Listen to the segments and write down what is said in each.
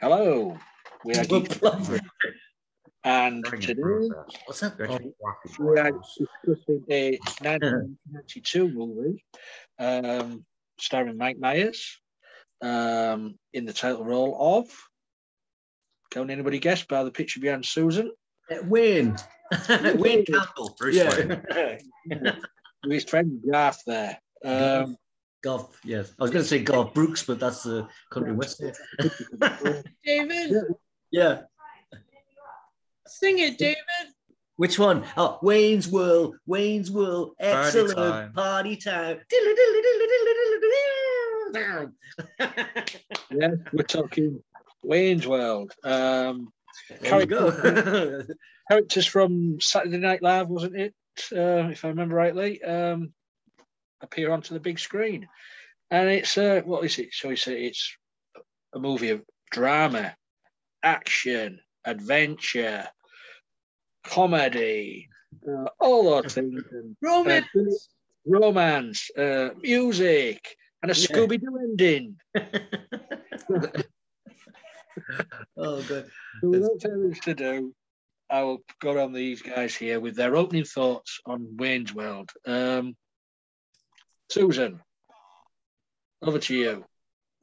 Hello, we are Geek and today what's that? We are discussing a 1992 movie starring Mike Myers in the title role of, can anybody guess by the picture behind Susan? Wayne. Wayne Campbell. Bruce Wayne. With his friend Garth there. Garth, yes. I was going to say Garth Brooks, but that's the country western. David? Yeah. Sing it, David. Which one? Oh, Wayne's World. Wayne's World. Excellent party time. Yeah, we're talking Wayne's World. Characters from Saturday Night Live, wasn't it? If I remember rightly, appear onto the big screen. And it's, what is it? So it's a movie of drama, action, adventure, comedy, all those things. Romance, music, and a Scooby-Doo ending. Oh, good. So without further ado, I will go on these guys here with their opening thoughts on Wayne's World. Susan, over to you.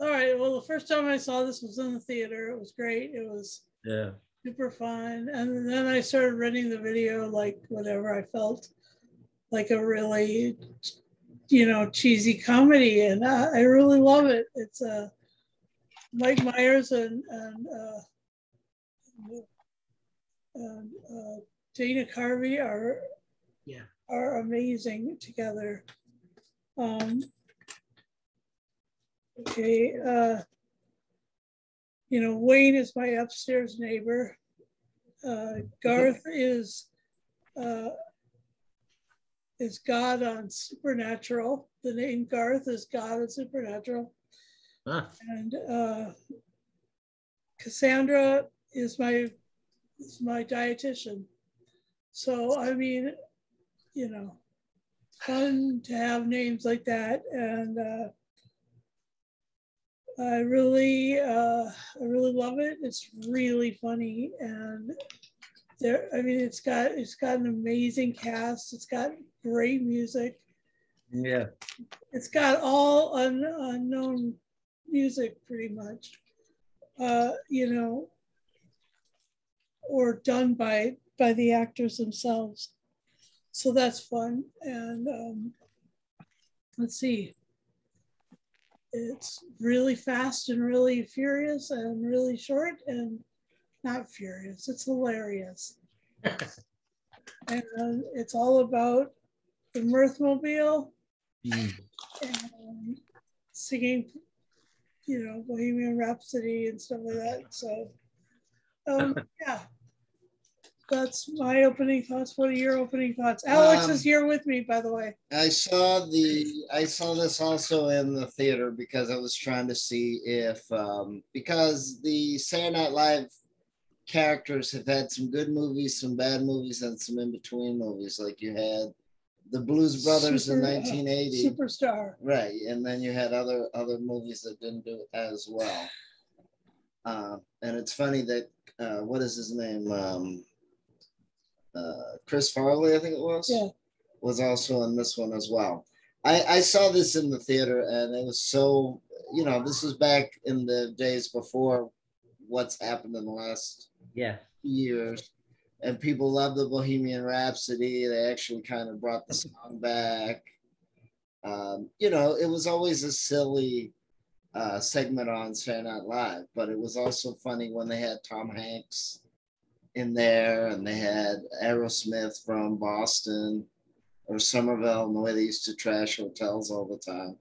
All right. Well, the first time I saw this was in the theater. It was great. It was super fun. And then I started renting the video, like whatever I felt like a really, cheesy comedy. And I really love it. It's Mike Myers and Dana Carvey are amazing together. Wayne is my upstairs neighbor. Garth is God on Supernatural. The name Garth is God on Supernatural. And Cassandra is my dietitian. So I mean, fun to have names like that, and I really love it. It's really funny, and it's got an amazing cast. It's got great music. Yeah, it's got all unknown music pretty much, or done by the actors themselves. So that's fun. And let's see. It's really fast and really furious and really short and not furious. It's hilarious. And it's all about the Mirthmobile and singing, Bohemian Rhapsody and stuff like that. So, that's my opening thoughts. What are your opening thoughts? Alex is here with me, by the way. I saw this also in the theater because I was trying to see if because the Saturday Night Live characters have had some good movies, some bad movies, and some in-between movies. Like you had the Blues Brothers in 1980. Superstar. Right. And then you had other movies that didn't do as well. And it's funny that what is his name? Chris Farley, I think it was, was also in this one as well. I saw this in the theater, and it was so, this was back in the days before what's happened in the last years, and people loved the Bohemian Rhapsody. They actually kind of brought the song back. It was always a silly segment on Saturday Night Live, but it was also funny when they had Tom Hanks in there, and they had Aerosmith from Boston or Somerville, and the way they used to trash hotels all the time.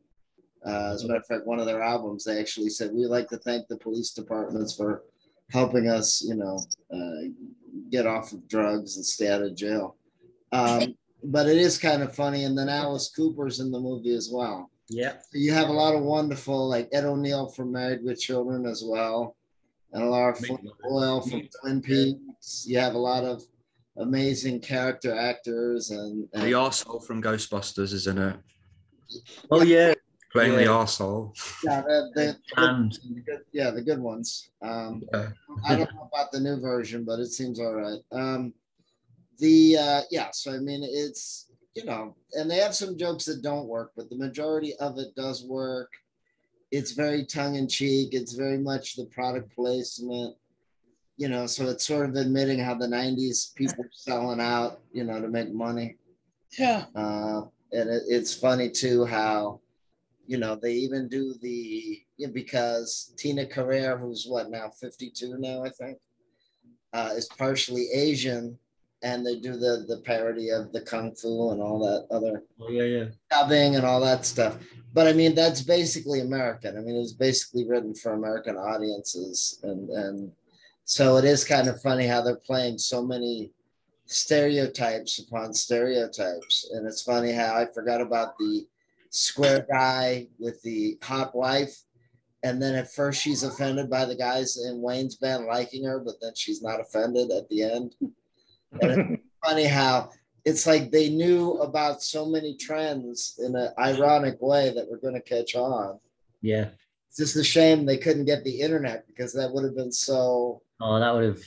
As a matter of fact, one of their albums, they actually said, "We like to thank the police departments for helping us, get off of drugs and stay out of jail." But it is kind of funny. And then Alice Cooper's in the movie as well. Yeah. So you have a lot of wonderful, like Ed O'Neill from Married with Children as well. And Laura Flynn Boyle from Twin Peaks. You have a lot of amazing character actors, and the arsehole from Ghostbusters is in it. Oh yeah, playing the arsehole. Yeah, the good ones. I don't know about the new version, but it seems all right. So I mean, it's, you know, and they have some jokes that don't work, but the majority of it does work. It's very tongue-in-cheek. It's very much the product placement, you know, so it's sort of admitting how the 90s people were selling out, you know, to make money. Yeah. And it's funny too how, you know, they even do because Tina Carrere, who's what now, 52 now, I think, is partially Asian, and they do the parody of the Kung Fu and all that other dubbing and all that stuff. But I mean, that's basically American. I mean, it was basically written for American audiences. And so it is kind of funny how they're playing so many stereotypes upon stereotypes. And it's funny how I forgot about the square guy with the hot wife. And then at first she's offended by the guys in Wayne's band liking her, but then she's not offended at the end. And it's funny how it's like they knew about so many trends in an ironic way that were going to catch on. Yeah. It's just a shame they couldn't get the internet, because that would have been so. Oh, that would have,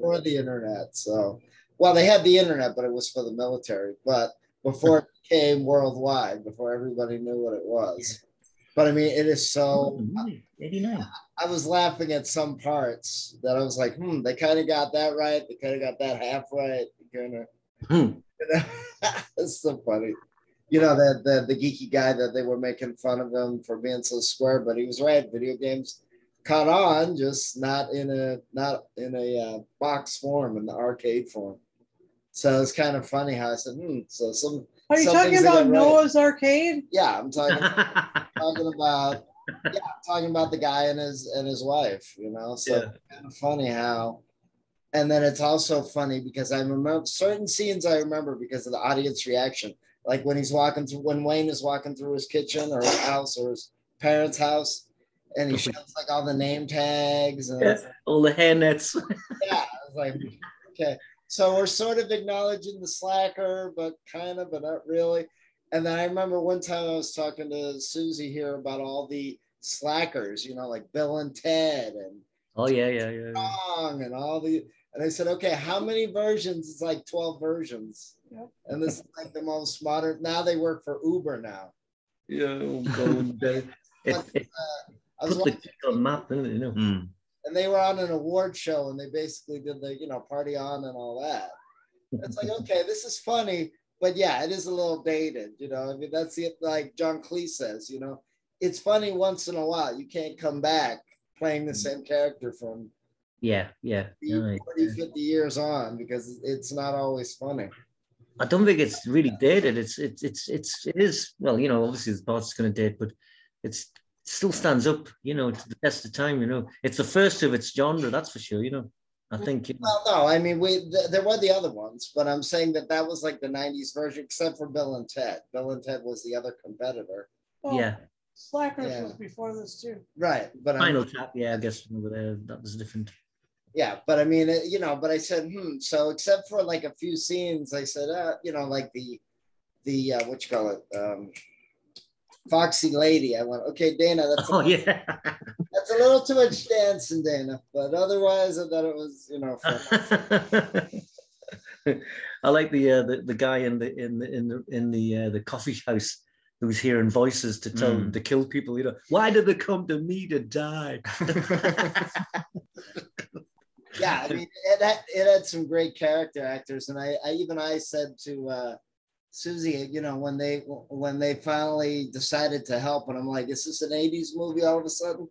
for the internet. So, well, they had the internet, but it was for the military. But before it became worldwide, before everybody knew what it was. Yeah. But I mean, it is so. 89. I was laughing at some parts that I was like, they kind of got that right. They kind of got that half right. You know, it's so funny. You know, the geeky guy that they were making fun of him for being so square, but he was right. Video games caught on, just not in a box form, in the arcade form. So it's kind of funny how I said, so some. Are you talking about Noah's Arcade? Yeah, I'm talking about the guy and his wife, you know. So kind of funny how, and then it's also funny because I remember certain scenes I remember because of the audience reaction. Like when when Wayne is walking through his kitchen or his house or his parents' house, and he shows like all the name tags and all the hair nets. Yeah, I was like, okay. So we're sort of acknowledging the slacker, but not really. And then I remember one time I was talking to Susie here about all the slackers, you know, like Bill and Ted and Strong and all the. And I said, okay, how many versions? It's like 12 versions. Yep. And this is like the most modern. Now they work for Uber now. Yeah, put the on map, you know. And they were on an award show, and they basically did the, you know, party on and all that. It's like, okay, this is funny, but yeah, it is a little dated, you know. I mean, that's it. Like John Cleese says, you know, it's funny once in a while. You can't come back playing the same character from 40, 50 years on, because it's not always funny. I don't think it's really dated. It is, well, you know, obviously the part's going to date, but it still stands up, you know, to the test of time, you know. It's the first of its genre, that's for sure, you know. I think. Well, no, I mean, there were the other ones, but I'm saying that was like the 90s version, except for Bill and Ted. Bill and Ted was the other competitor. Well, Slackers was before this too. Right, but Final Tap, I guess over there, that was different. Yeah, but I mean, you know, but I said, so except for like a few scenes, I said, you know, like the what you call it, Foxy Lady. I went, okay, Dana, that's that's a little too much dancing, Dana. But otherwise, I thought it was, you know, fun. I like the guy in the coffee house who was hearing voices to tell them to kill people. You know, why did they come to me to die? Yeah, I mean, it had some great character actors, and I said to Susie, you know, when they finally decided to help, and I'm like, is this an 80s movie all of a sudden?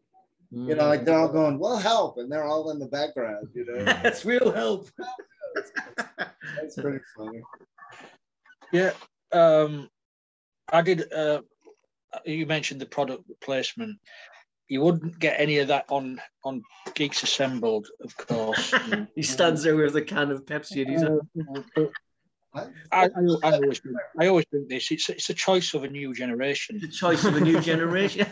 You know, like they're all going, well, help, and they're all in the background, you know. That's real help. That's pretty funny. Yeah, I did. You mentioned the product placement. You wouldn't get any of that on Geeks Assembled, of course. He stands there with a can of Pepsi, and he's I always think this. It's a choice of a new generation. The choice of a new generation.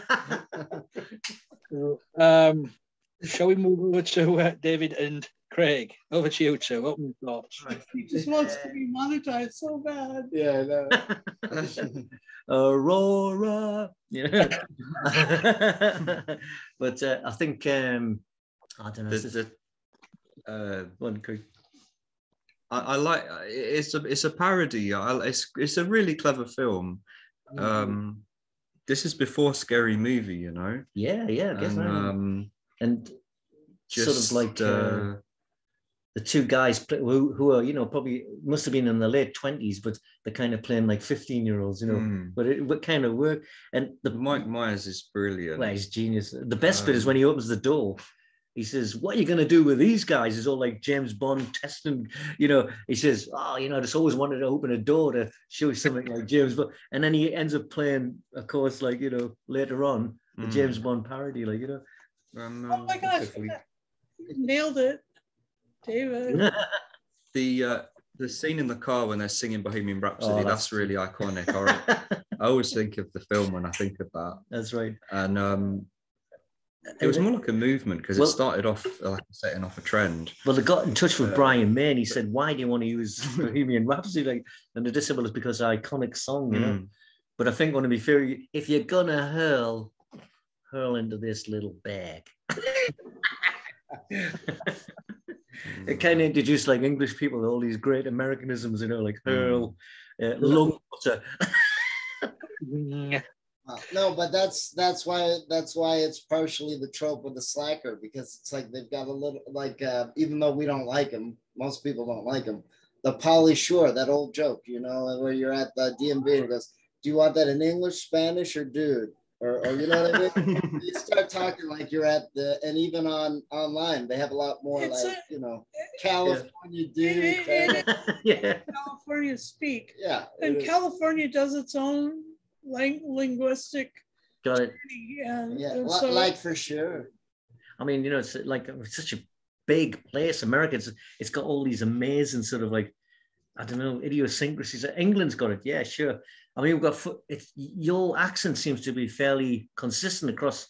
Shall we move over to David and Craig, over to you two. Open thoughts. He just wants to be monetized so bad. Yeah, no. Aurora. Yeah. But I think I don't know. One quick. I like it's a parody. It's a really clever film. This is before Scary Movie, you know. Yeah, I guess. And just sort of like the two guys who are, you know, probably must have been in their late 20s, but they're kind of playing like 15-year-olds, you know. But it would kind of work. And Mike Myers is brilliant. Well, he's genius. The best bit is when he opens the door. He says, "What are you going to do with these guys?" It's all like James Bond testing, you know. He says, "Oh, you know, I just always wanted to open a door to show something like James Bond." And then he ends up playing, of course, like, you know, later on, the James Bond parody, like, you know. Oh my gosh, nailed it, David. The scene in the car when they're singing Bohemian Rhapsody, that's really iconic. I always think of the film when I think of that. That's right. And it was more like a movement because it started off like setting off a trend. Well, they got in touch with Brian May and he said, "Why do you want to use Bohemian Rhapsody?" Like, and the disable is because it's an iconic song, you know. But I think, want to be fair, if you're gonna hurl into this little bag. It kind of introduced like English people, all these great Americanisms, you know, like hurl, lung butter. No, but that's why it's partially the trope of the slacker, because it's like they've got a little like even though we don't like him, most people don't like him. The Pauly Shore, that old joke, you know, where you're at the DMV and he goes, "Do you want that in English, Spanish, or dude?" Or you know what I mean? You start talking like you're at and even online they have a lot more you know, California dude. California speak. Yeah. And California does its own linguistic journey, and so, like for sure. I mean, you know, it's like such a big place. America, it's got all these amazing sort of like, I don't know, idiosyncrasies. England's got it, yeah, sure. I mean, we've got your accent seems to be fairly consistent across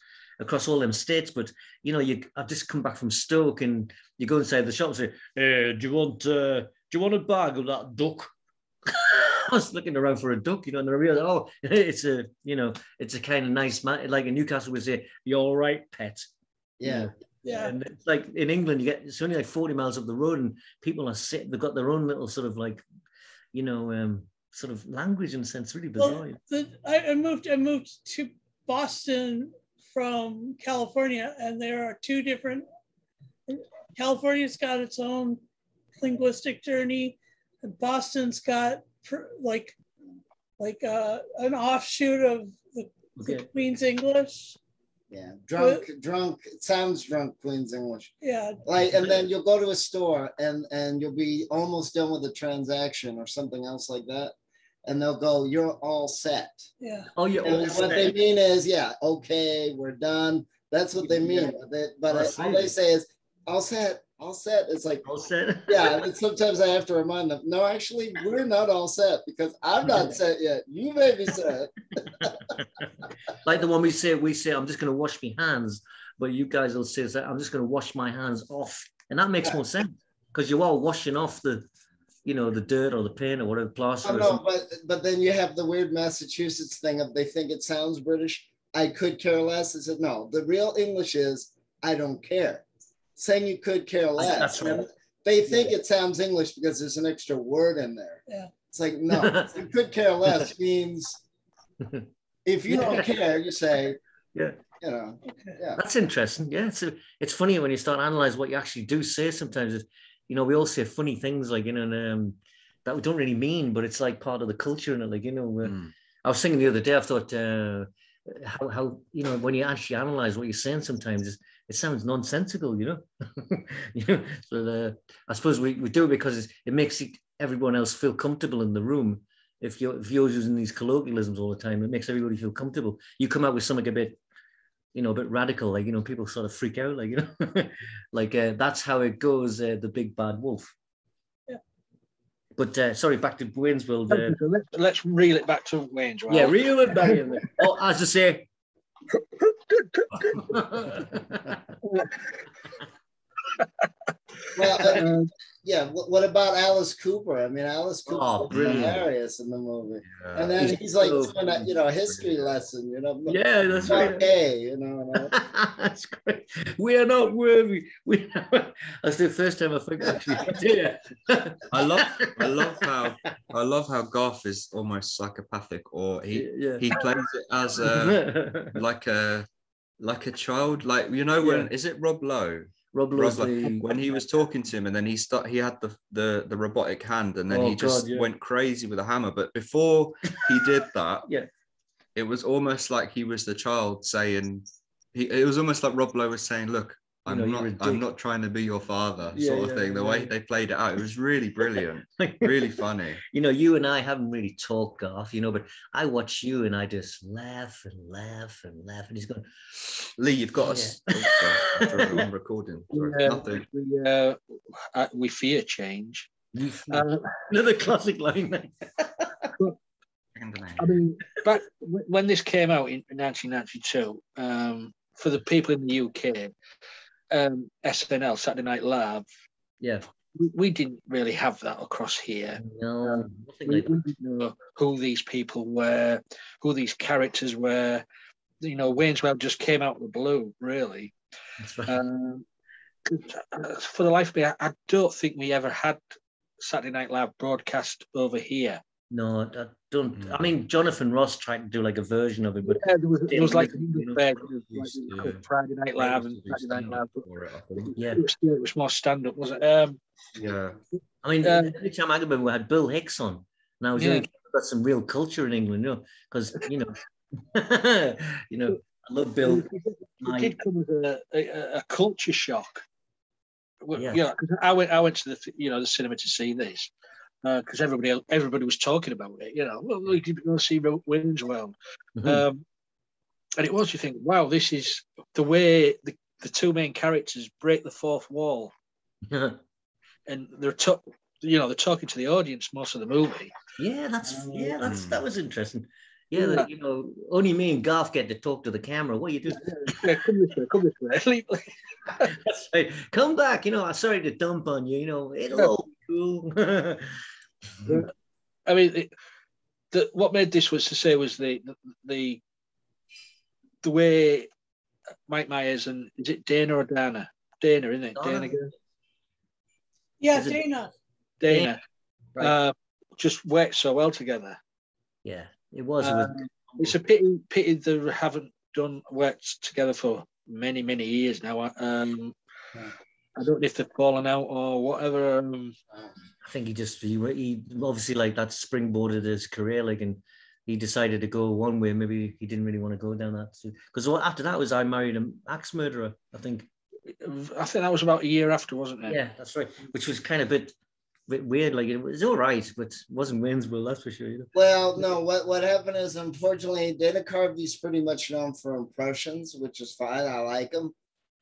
all them states, but you know, I've just come back from Stoke, and you go inside the shop and say, "Hey, do you want a bag of that duck?" I was looking around for a duck, you know, and I realized, oh, it's a kind of nice man. Like in Newcastle, we say, "You all right, pet?" Yeah. You know? Yeah. And it's like in England, it's only like 40 miles up the road, and people are they've got their own little sort of like, you know, sort of language in a sense, really bizarre. Well, I moved to Boston from California, and there are two different. California's got its own linguistic journey, and Boston's got like an offshoot of the Queen's English. Yeah, drunk. It sounds drunk, Queen's English. Yeah. Like, and then you'll go to a store and you'll be almost done with a transaction or something else like that, and they'll go, "You're all set." Yeah. Oh, you're all set. What they mean is, yeah, okay, we're done. That's what they mean. But all they say is, "All set, all set." It's like, all set. Yeah, and sometimes I have to remind them, no, actually, we're not all set because I'm not set yet. You may be set. Like the one we say, "I'm just going to wash my hands," but you guys will say, "I'm just going to wash my hands off," and that makes more sense because you're all washing off the dirt or the paint or whatever, plaster. Oh, no, but then you have the weird Massachusetts thing of they think it sounds British. I could care less. I said, no, the real English is I don't care. Saying you could care less. That's right. They think it sounds English because there's an extra word in there. Yeah. It's like, no, you could care less means if you don't care, you say, yeah. You know, yeah. That's interesting. Yeah, it's funny when you start analyzing what you actually do say. Sometimes, you know, we all say funny things like, you know, that we don't really mean, but it's like part of the culture and like, you know. I was thinking the other day, I thought how you know, when you actually analyze what you're saying, sometimes it sounds nonsensical, you know. You know, so I suppose we do it because it makes everyone else feel comfortable in the room. If you're using these colloquialisms all the time, it makes everybody feel comfortable. You come out with something a bit radical, like, you know, people sort of freak out, like, you know, like that's how it goes. The big bad wolf. Yeah. But sorry, back to Wayne's World. Let's reel it back to Wayne's World. Yeah, reel it back in there. Oh, as I say. Well, Well, yeah. What about Alice Cooper? I mean, Alice Cooper was brilliant. hilarious in the movie, Yeah. and then he's like doing a history lesson. Yeah, that's right. Okay, That's great. We are not worthy. That's the first time I think actually. I love how Garth is almost psychopathic, or he plays it as like a child, like when is it Rob Lowe? Rob Lowe, when he was talking to him, and then he had the robotic hand, and then he just went crazy with a hammer. But before he did that, it was almost like he was the child saying, it was almost like Rob Lowe was saying, look, I'm not trying to be your father, sort of thing. The way they played it out, it was really brilliant, really funny. You and I haven't really talked, Garth, but I watch you and I just laugh and laugh and laugh. And he's going, Lee, you've got us. I'm recording. Sorry, nothing. We fear change. Another classic line. I mean, back when this came out in 1992, for the people in the UK, SNL, Saturday Night Live, we didn't really have that across here. No, we didn't know who these people were, who these characters were. Wayne's World just came out of the blue, really. That's right. For the life of me, I don't think we ever had Saturday Night Live broadcast over here. No, I don't. I mean, Jonathan Ross tried to do like a version of it, but there was like Friday Night Live and Saturday Night Live. It was more stand-up, wasn't it? Yeah. I mean, every time I remember, we had Bill Hicks on. Now we've got some real culture in England, because I love Bill. It did come as a culture shock. Yeah, because I went to the cinema to see this. Because everybody was talking about it, we could go see Wayne's World, and it was, you think, wow, this is the way the two main characters break the fourth wall, and they're talking to the audience most of the movie. That was interesting. Only me and Garth get to talk to the camera. What are you doing? Come this way. That's right. Come back. I'm sorry to dump on you. It'll all be cool. I mean, what made this was the way Mike Myers and, is it Dana or Dana? Dana, isn't it? Dana. Yeah, Dana. Dana. Right. Just worked so well together. Yeah, it was. It's a pity they haven't worked together for many, many years now. I don't know if they've fallen out or whatever. I think he obviously like that springboarded his career, and he decided to go one way. Maybe he didn't really want to go down that. Because after that was I Married an Axe Murderer, I think. I think that was about a year after, wasn't it? Yeah, that's right. Which was kind of a bit weird. Like, it was all right, but it wasn't Wayne's World, that's for sure. Well, no, what happened is, unfortunately, Dana Carvey's pretty much known for impressions, which is fine. I like him.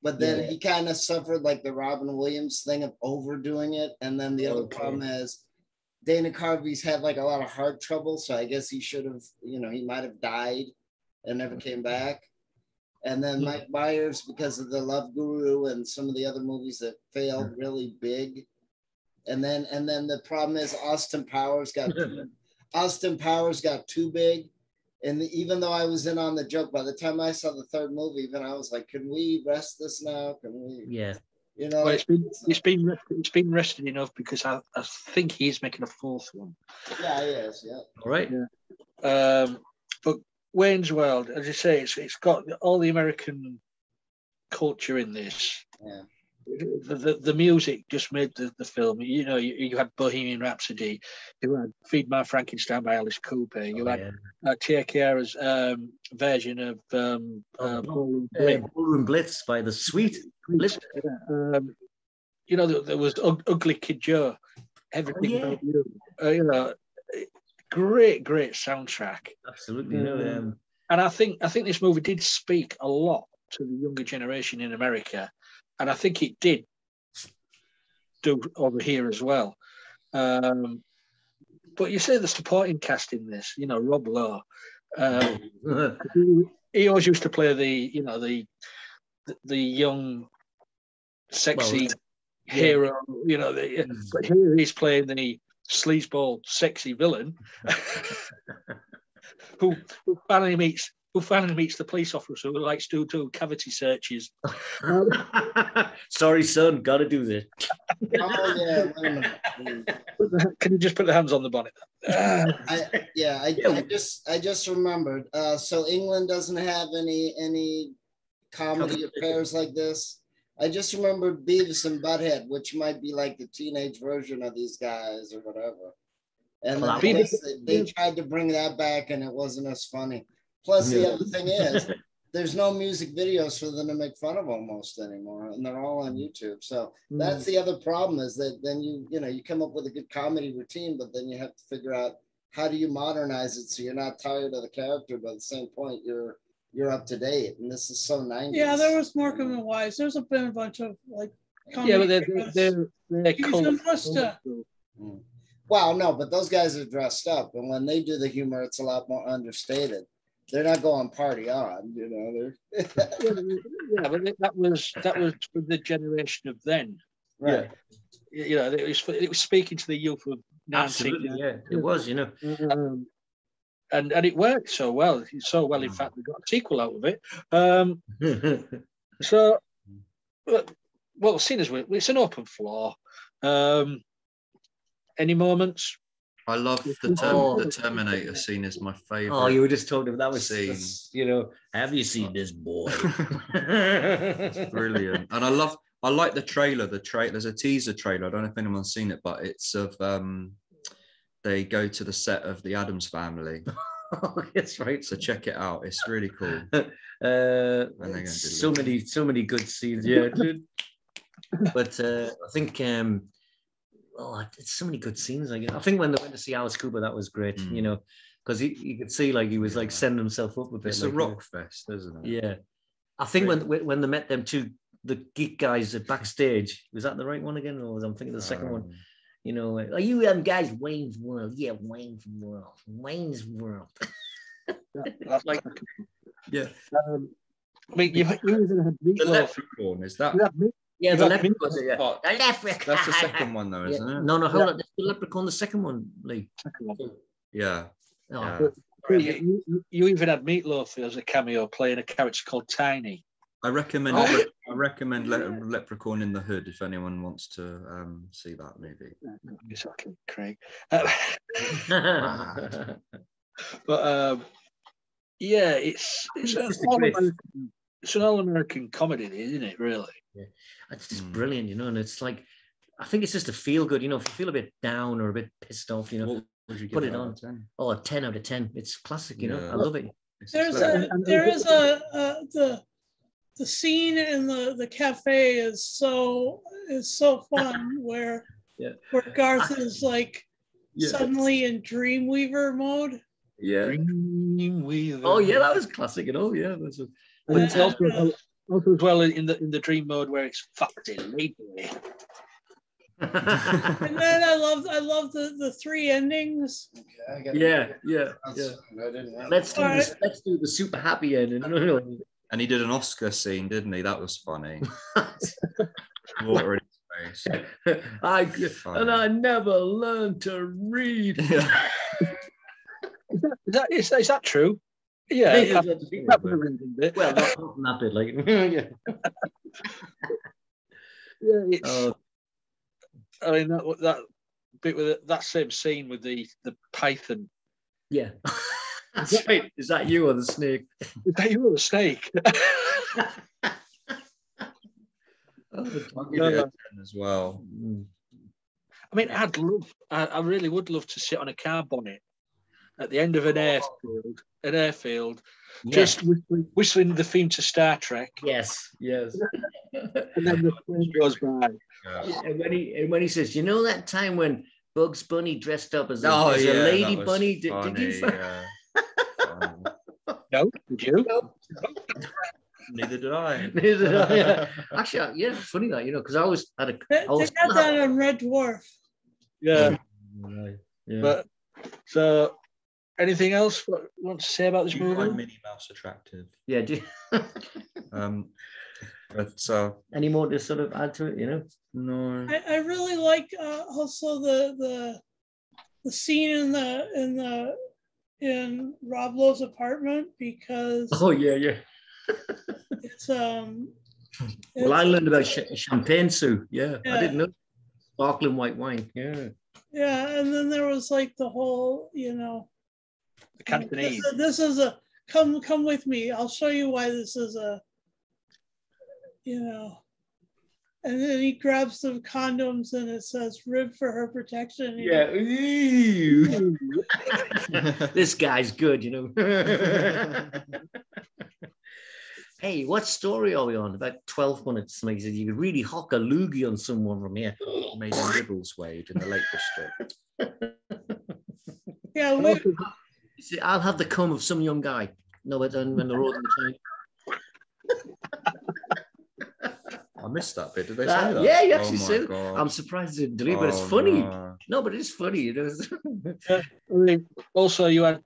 But then he kind of suffered like the Robin Williams thing of overdoing it. And then the other problem is Dana Carvey's had like a lot of heart trouble. So I guess he should have, he might have died and never came back. And then Mike Myers, because of The Love Guru and some of the other movies that failed really big. And then the problem is Austin Powers got too big. And even though I was in on the joke, by the time I saw the third movie, even I was like, "Can we rest this now? Can we?" Yeah. Well, it's been rested enough, because I think he's making a fourth one. Yeah, he is. Yeah. All right. Yeah. But Wayne's World, as you say, it's got all the American culture in this. Yeah. The music just made the film. You had Bohemian Rhapsody, you had Feed My Frankenstein by Alice Cooper, you had Tia Chiara's version of Ballroom Blitz by the Sweet Blitz. There was Ugly Kid Joe, Everything About You. Great soundtrack. Absolutely. And I think this movie did speak a lot to the younger generation in America. And I think it did do over here as well. But you say the supporting cast in this, Rob Lowe. He always used to play the young, sexy hero, you know. But here he's playing the sleazeball, sexy villain who finally meets the police officer who likes to do cavity searches. Sorry, son, got to do this. Oh yeah, wait a minute. Can you just put the hands on the bonnet? I just remembered. So England doesn't have any comedy affairs like this. I just remembered Beavis and Butthead, which might be like the teenage version of these guys or whatever. And then they tried to bring that back, and it wasn't as funny. Plus, the other thing is, there's no music videos for them to make fun of almost anymore, and they're all on YouTube. So that's the other problem, is that then you come up with a good comedy routine, but then you have to figure out how do you modernize it so you're not tired of the character, but at the same point you're up to date. And this is so 90s. Yeah, there was Morecambe and Wise. There's been a bunch of like comedy. Yeah, but they're Well, no, but those guys are dressed up, and when they do the humor, it's a lot more understated. They're not going party on, you know. Yeah, but that was for the generation of then, right? Yeah. You know, it was speaking to the youth of 19. Absolutely, yeah, it was, you know, and it worked so well. In fact, we got a sequel out of it. So, well, seeing as it's an open floor. Any moments? I love the Terminator scene is my favorite. Oh, you were just talking about that was scene. You know, have you seen this boy? Brilliant. And I like the trailer. There's a teaser trailer. I don't know if anyone's seen it, but it's of they go to the set of The Addams Family. Oh, that's right. So check it out. It's really cool. So many good scenes. Yeah, dude. But I think. It's so many good scenes. I think when they went to see Alice Cooper, that was great. You know, because you could see like he was like sending himself up a bit. It's a rock fest, isn't it? Yeah, I think when they met them two, the geek guys at backstage, was that the right one again, or was I'm thinking of the second one? You know, are you guys Wayne's World? Yeah, Wayne's World. That's like, yeah. I mean, you even had the Leprechaun. Is that? Yeah, the Leprechaun. The Leprechaun. That's the second one, though, isn't it? No, hold on. That's the Leprechaun, the second one, Lee. Yeah. Oh. Yeah. You even had Meatloaf as a cameo playing a character called Tiny. I recommend Leprechaun in the Hood if anyone wants to see that movie. Exactly, Craig. But yeah, it's an all-American comedy, isn't it? Really. Yeah, it's just brilliant, you know, and it's like, I think it's just a feel good, you know, if you feel a bit down or a bit pissed off, you know, put it on. 10? 10 out of 10. It's classic, you know. I love it. There is the scene in the cafe is so fun where Garth is like suddenly in Dreamweaver mode. Yeah. Dreamweaver. Oh yeah, that was classic, you know. Yeah, that's a. But it's also as well in the dream mode where it's fucked in legally. And then I love the three endings. Okay, yeah. Let's do the super happy ending. And he did an Oscar scene, didn't he? That was funny. Water in his face. I never learned to read. Is that true? Yeah, well, not that bit, like it's. I mean that bit with that same scene with the python. Yeah, that's right. Is that you or the snake? Is that you or the snake? As well. I mean, I really would love to sit on a car bonnet at the end of an airfield, just whistling the theme to Star Trek. Yes. And then the plane goes by. Yeah. And when he says, you know that time when Bugs Bunny dressed up as a lady bunny? Did you? No, did you? No. Neither did I. Yeah. Actually, it's funny that, you know, because I always had a. They got that on Red Dwarf. Yeah. But so. Anything else you want to say about this movie? I find Minnie Mouse attractive. Yeah, do But any more to sort of add to it? You know, no. I really like also the scene in Rob Lowe's apartment, because yeah. it's well, I learned about champagne, Sue. Yeah, I didn't know. Sparkling white wine. Yeah. Yeah, and then there was like the whole, the Cantonese. This is a come with me. I'll show you why this is a, And then he grabs the condoms and it says "rib for her protection." Yeah. This guy's good, Hey, what story are we on? About 12 minutes. Somebody said you could really hock a loogie on someone from here. Made in Ribbleswade in the Lake District. Yeah, I'll have the cum of some young guy. No, but then when they're all in the I missed that bit. Did they say that? Yeah, you actually said it. I'm surprised they didn't delete it, but it's funny. No, but it's funny. I mean, also, you had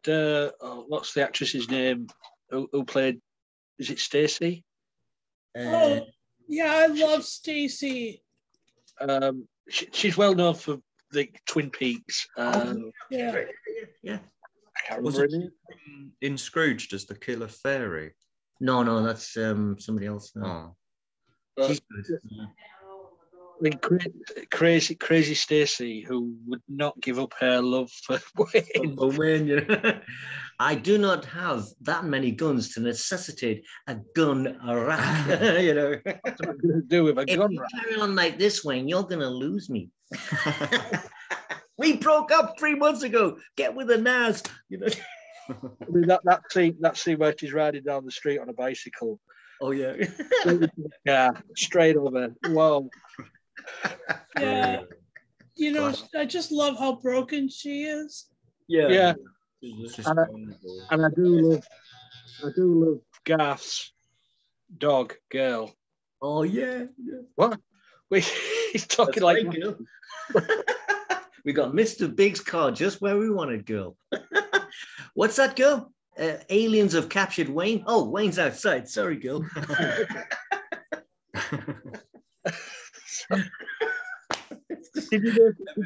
what's the actress's name who played? Is it Stacey? Yeah, I love Stacey. She's well known for the Twin Peaks. Yeah. I can't remember in Scrooge as the killer fairy. No, that's somebody else. No. Oh. She's good. I mean, crazy Stacey, who would not give up her love for Wayne. I do not have that many guns to necessitate a gun rack. What's it going to do with a gun rack? If you carry on like this, Wayne, you're going to lose me. We broke up 3 months ago. Get with the Nas. I mean, that scene where she's riding down the street on a bicycle. Oh yeah. Yeah, straight over. Whoa. Yeah. I just love how broken she is. Yeah. And I do love Garth's dog girl. Oh yeah. What? He's talking like girl. We got Mr. Big's car just where we wanted, girl. What's that, girl? Aliens have captured Wayne. Oh, Wayne's outside. Sorry, girl. Did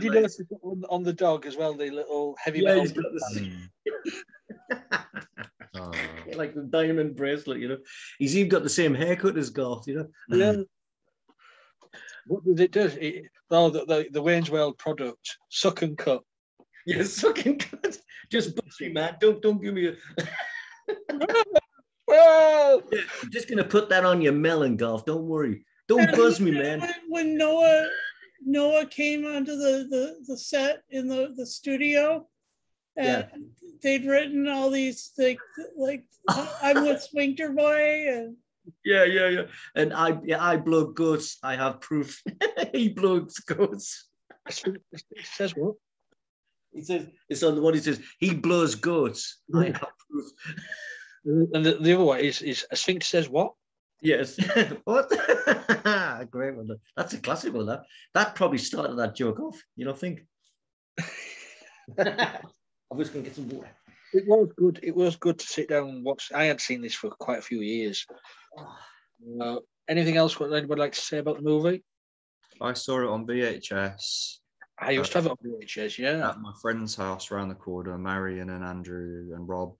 you notice on the dog as well, the little heavy metal? Like the diamond bracelet, He's even got the same haircut as Garth, Yeah. What does it do? The Wayne's World product, suck and cut. Yeah, suck and cut. Just buzz me, man. Don't give me a. Well, yeah, I'm just gonna put that on your melon, Garth. Don't worry. Don't buzz me, man. When Noah came onto the set in the studio, and they'd written all these like I'm with Sphincter Boy and. Yeah. And I blow goats. I have proof. He blows goats. It says what? He says it's on the one. He says he blows goats. I have proof. And the other one is a sphincter says what? Yes. What? Great one. That's a classic one. That probably started that joke off. You don't think? I'm just gonna get some water. It was good. It was good to sit down and watch. I had seen this for quite a few years. Anything else? What anybody would like to say about the movie? I saw it on VHS. I used to have it on VHS, yeah. At my friend's house around the corner, Marion and Andrew and Rob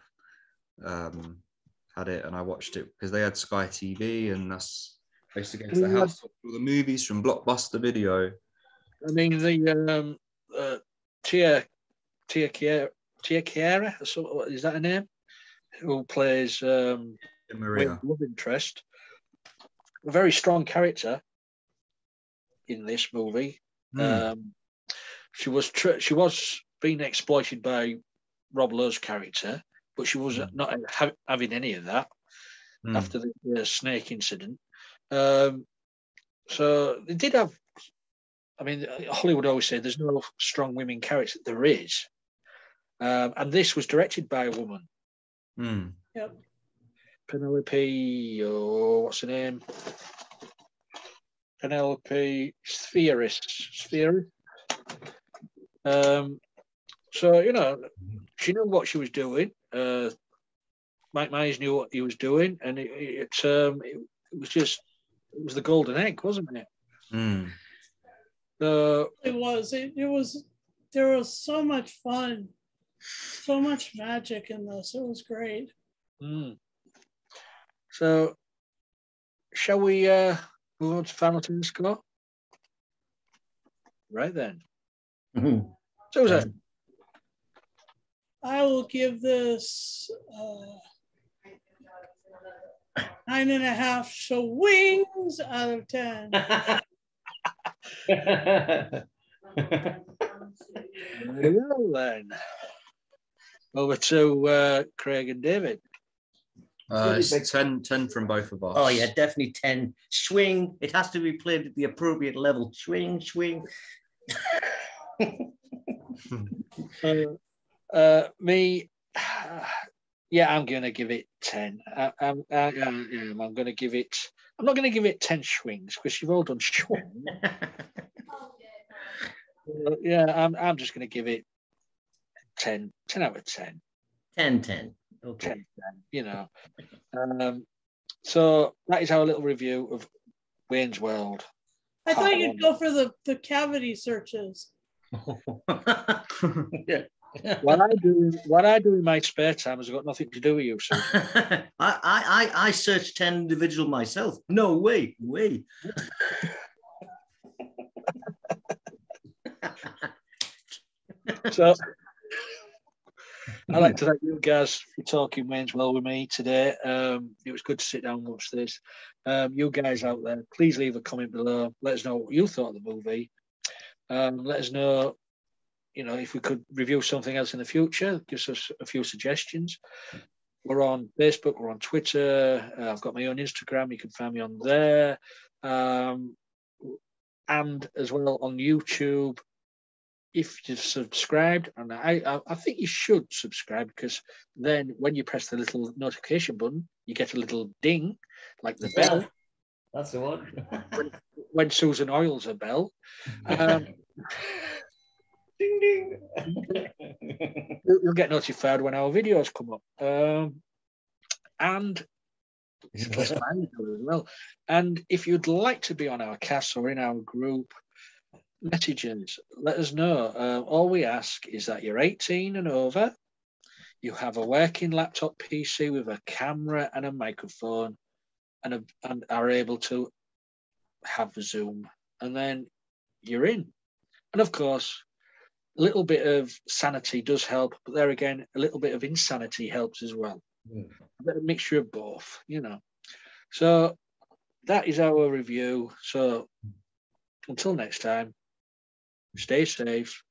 had it, and I watched it because they had Sky TV, and that's based against the house. All the movies from Blockbuster Video. I mean, the Tia Chiara, is that her name? Who plays Maria, love interest. A very strong character in this movie. She was being exploited by Rob Lowe's character, but she was not having any of that after the snake incident. So they did have. I mean, Hollywood always say there's no strong women character. There is. And this was directed by a woman. Yep. Penelope, what's her name? Penelope Spheris. So, she knew what she was doing. Mike Myers knew what he was doing. And it was just was the golden egg, wasn't it? Mm. It was. There was so much fun, so much magic in this. It was great. Mm. So, shall we move on to final team score? Right then. Mm-hmm. Susan. I will give this 9.5 swings out of 10. Well, then. Over to Craig and David. It's 10 from both of us. Oh, yeah, definitely 10. Swing. It has to be played at the appropriate level. Swing, swing. Me, yeah, I'm going to give it 10. I'm going to give it, I'm not going to give it 10 swings because you've all done swing. Yeah, I'm just going to give it 10 out of 10. 10. Okay. 10, you know. So that is our little review of Wayne's World. I thought you'd go for the cavity searches. Yeah. What I do in my spare time has got nothing to do with you, Susan. I searched 10 individual myself. No way. So I'd like to thank you guys for talking Wayne's World with me today. It was good to sit down and watch this. You guys out there, please leave a comment below. Let us know what you thought of the movie. Let us know, if we could review something else in the future. Give us a few suggestions. We're on Facebook, we're on Twitter. I've got my own Instagram. You can find me on there. And as well on YouTube. If you've subscribed, and I think you should subscribe, because then when you press the little notification button, you get a little ding, like the bell. That's the one. when Susan oils her bell. Ding, ding. You'll get notified when our videos come up. And it's less money as well. And if you'd like to be on our cast or in our group, messages, let us know. All we ask is that you're 18 and over, you have a working laptop PC with a camera and a microphone, and are able to have Zoom, and then you're in. And of course, a little bit of sanity does help, but there again, a little bit of insanity helps as well. A bit of mixture of both, So that is our review. So until next time, stay safe.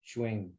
Swing.